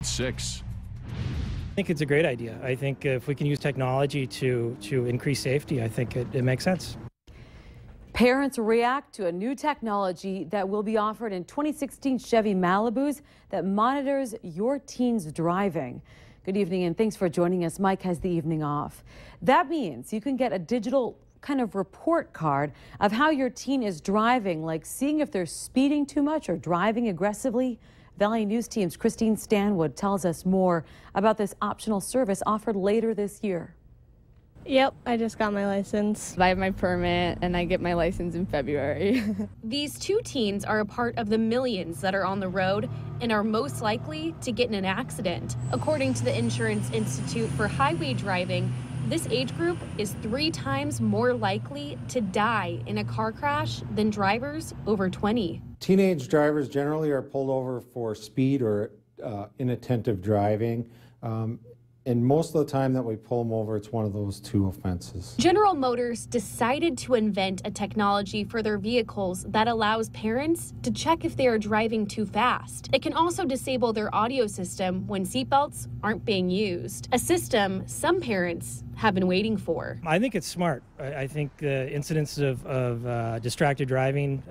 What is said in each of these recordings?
6. I think it's a great idea. I think if we can use technology to increase safety, I think it makes sense. Parents react to a new technology that will be offered in 2016 Chevy Malibus that monitors your teen's driving. Good evening and thanks for joining us. Mike has the evening off. That means you can get a digital kind of report card of how your teen is driving, like seeing if they're speeding too much or driving aggressively. Valley News Team's Christine Stanwood tells us more about this optional service offered later this year. Yep, I just got my license. I have my permit and I get my license in February. These two teens are a part of the millions that are on the road and are most likely to get in an accident. According to the Insurance Institute for Highway Driving, this age group is 3 times more likely to die in a car crash than drivers over 20. Teenage drivers generally are pulled over for speed or inattentive driving. And most of the time that we pull them over, it's one of those 2 offenses. General Motors decided to invent a technology for their vehicles that allows parents to check if they are driving too fast. It can also disable their audio system when seatbelts aren't being used, a system some parents have been waiting for. I think it's smart. I think the incidents of distracted driving,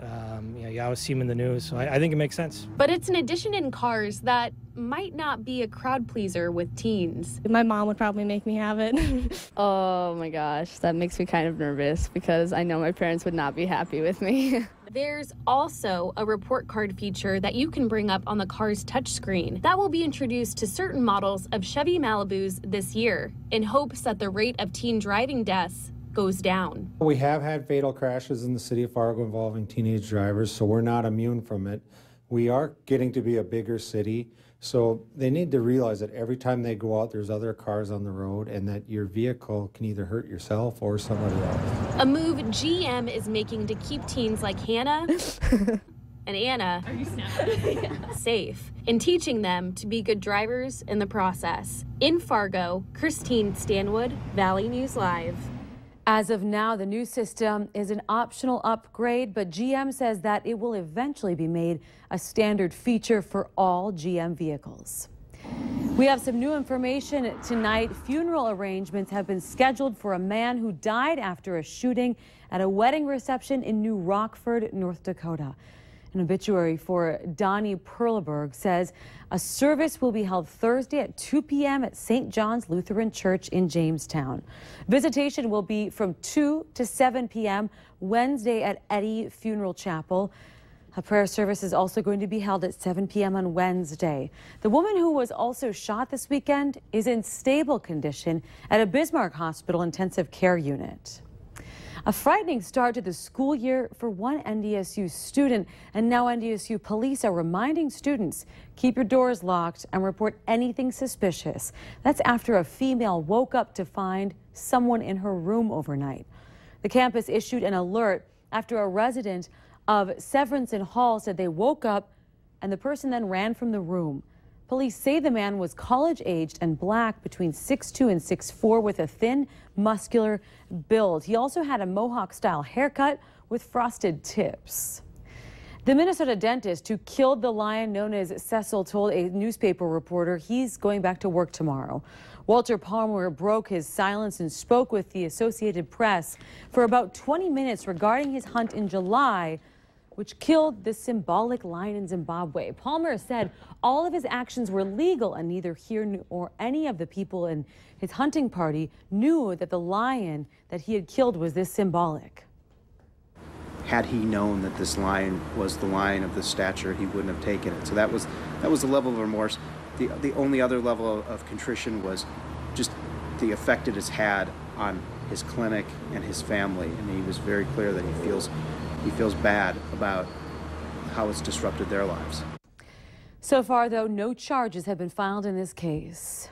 you always see them in the news, so I think it makes sense. But it's an addition in cars that might not be a crowd pleaser with teens. My mom would probably make me have it. Oh my gosh, that makes me kind of nervous because I know my parents would not be happy with me. There's also a report card feature that you can bring up on the car's touchscreen. That will be introduced to certain models of Chevy Malibus this year in hopes that the rate of teen driving deaths goes down. We have had fatal crashes in the city of Fargo involving teenage drivers, so we're not immune from it. We are getting to be a bigger city, so they need to realize that every time they go out, there's other cars on the road and that your vehicle can either hurt yourself or somebody else. A move GM is making to keep teens like Hannah and Anna safe and teaching them to be good drivers in the process. In Fargo, Christine Stanwood, Valley News Live. As of now, the new system is an optional upgrade, but GM says that it will eventually be made a standard feature for all GM vehicles. We have some new information tonight. Funeral arrangements have been scheduled for a man who died after a shooting at a wedding reception in New Rockford, North Dakota. An obituary for Donnie Perleberg says a service will be held Thursday at 2 p.m. at St. John's Lutheran Church in Jamestown. Visitation will be from 2 to 7 p.m. Wednesday at Eddy Funeral Chapel. A prayer service is also going to be held at 7 p.m. on Wednesday. The woman who was also shot this weekend is in stable condition at a Bismarck Hospital intensive care unit. A frightening start to the school year for one NDSU student, and now NDSU police are reminding students, keep your doors locked and report anything suspicious. That's after a female woke up to find someone in her room overnight. The campus issued an alert after a resident of Severinsen Hall said they woke up and the person then ran from the room. Police say the man was college-aged and black, between 6'2" and 6'4", with a thin, muscular build. He also had a Mohawk-style haircut with frosted tips. The Minnesota dentist who killed the lion known as Cecil told a newspaper reporter he's going back to work tomorrow. Walter Palmer broke his silence and spoke with the Associated Press for about 20 minutes regarding his hunt in July, which killed the symbolic lion in Zimbabwe. Palmer said all of his actions were legal and neither he nor any of the people in his hunting party knew that the lion that he had killed was this symbolic. Had he known that this lion was the lion of this stature, he wouldn't have taken it. So that was the level of remorse. The only other level of contrition was just the effect it has had on his clinic and his family. I mean, he was very clear that he feels bad about how it's disrupted their lives. So far, though, no charges have been filed in this case.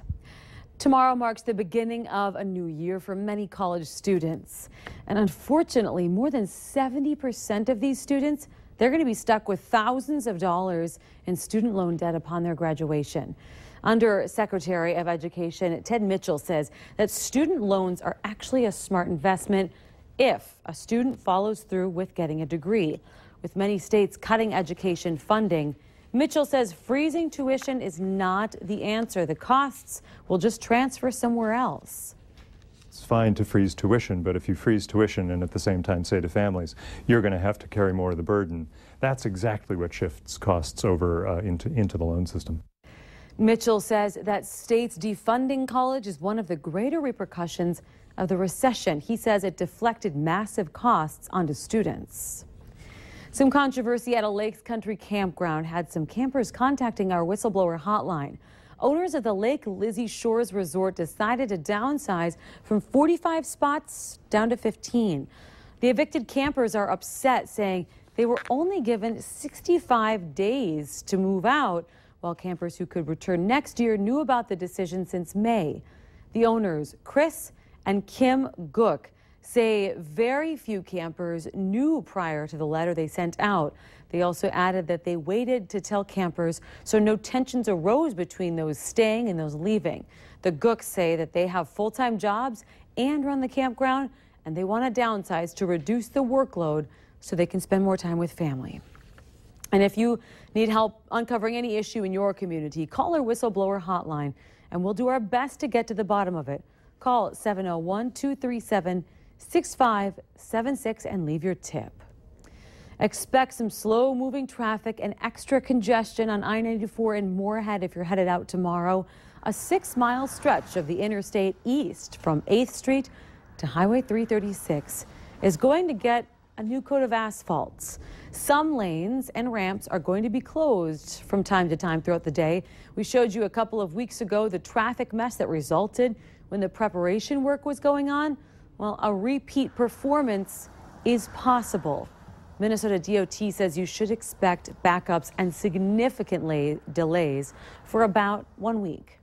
Tomorrow marks the beginning of a new year for many college students. And unfortunately, more than 70% of these students, they're going to be stuck with thousands of dollars in student loan debt upon their graduation. Under Secretary of Education Ted Mitchell says that student loans are actually a smart investment if a student follows through with getting a degree. With many states cutting education funding, Mitchell says freezing tuition is not the answer. The costs will just transfer somewhere else. It's fine to freeze tuition, but if you freeze tuition and at the same time say to families, you're going to have to carry more of the burden, that's exactly what shifts costs over into the loan system. Mitchell says that states defunding college is one of the greater repercussions of the recession. He says it deflected massive costs onto students. Some controversy at a Lakes Country campground had some campers contacting our whistleblower hotline. Owners of the Lake Lizzie Shores Resort decided to downsize from 45 spots down to 15. The evicted campers are upset, saying they were only given 65 days to move out, while campers who could return next year knew about the decision since May. The owners, Chris and Kim Gook, say very few campers knew prior to the letter they sent out. They also added that they waited to tell campers so no tensions arose between those staying and those leaving. The Gooks say that they have full-time jobs and run the campground, and they want to downsize to reduce the workload so they can spend more time with family. And if you need help uncovering any issue in your community, call our whistleblower hotline, and we'll do our best to get to the bottom of it. Call 701-237-6576 and leave your tip. Expect some slow-moving traffic and extra congestion on I-94 in Moorhead if you're headed out tomorrow. A 6-mile stretch of the interstate east from 8th Street to Highway 336 is going to get a new coat of asphalt. Some lanes and ramps are going to be closed from time to time throughout the day. We showed you a couple of weeks ago the traffic mess that resulted when the preparation work was going on. Well, a repeat performance is possible. Minnesota DOT says you should expect backups and significant delays for about 1 week.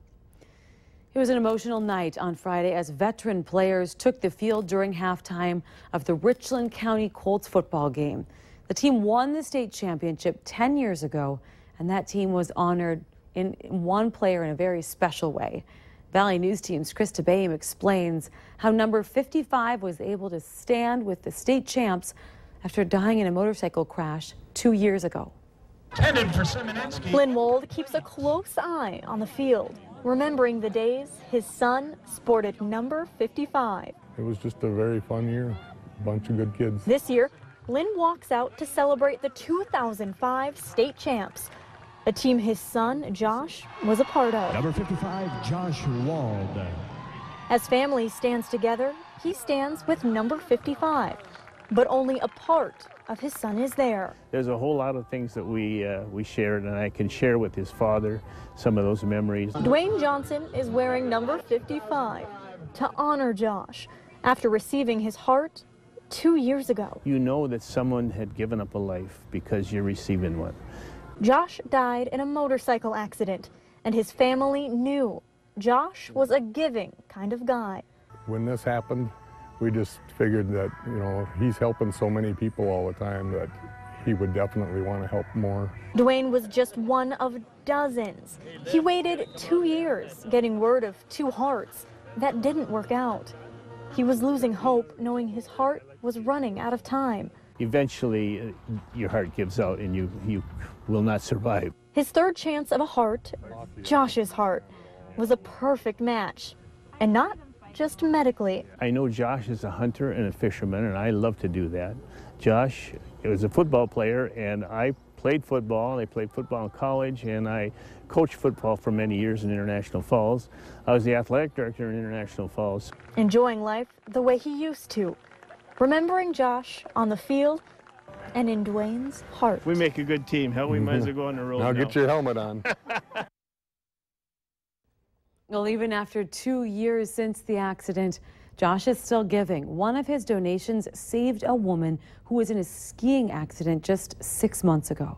It was an emotional night on Friday as veteran players took the field during halftime of the Richland County Colts football game. The team won the state championship 10 years ago, and that team was honored in one player in a very special way. Valley News Team's Krista Boehm explains how number 55 was able to stand with the state champs after dying in a motorcycle crash 2 years ago. Lynn Wold keeps a close eye on the field, remembering the days his son sported number 55. It was just a very fun year, a bunch of good kids. This year, Lynn walks out to celebrate the 2005 state champs, a team his son, Josh, was a part of. Number 55, Josh Wald. As family stands together, he stands with number 55, but only a part of his son is there. There's a whole lot of things that we shared, and I can share with his father some of those memories. Dwayne Johnson is wearing number 55 to honor Josh after receiving his heart 2 years ago. You know that someone had given up a life because you're receiving one. Josh died in a motorcycle accident, and his family knew Josh was a giving kind of guy. When this happened, we just figured that, you know, he's helping so many people all the time that he would definitely want to help more. Dwayne was just one of dozens. He waited 2 years getting word of 2 hearts. That didn't work out. He was losing hope, knowing his heart was running out of time. Eventually, your heart gives out and you will not survive. His third chance of a heart, Josh's heart, was a perfect match. And not just medically. I know Josh is a hunter and a fisherman, and I love to do that. Josh was a football player, and I played football. I played football in college, and I coached football for many years in International Falls. I was the athletic director in International Falls. Enjoying life the way he used to. Remembering Josh on the field and in Dwayne's heart. We make a good team. Hell, we might as well go on the road now. Get your helmet on. Well, even after 2 years since the accident, Josh is still giving. One of his donations saved a woman who was in a skiing accident just 6 months ago.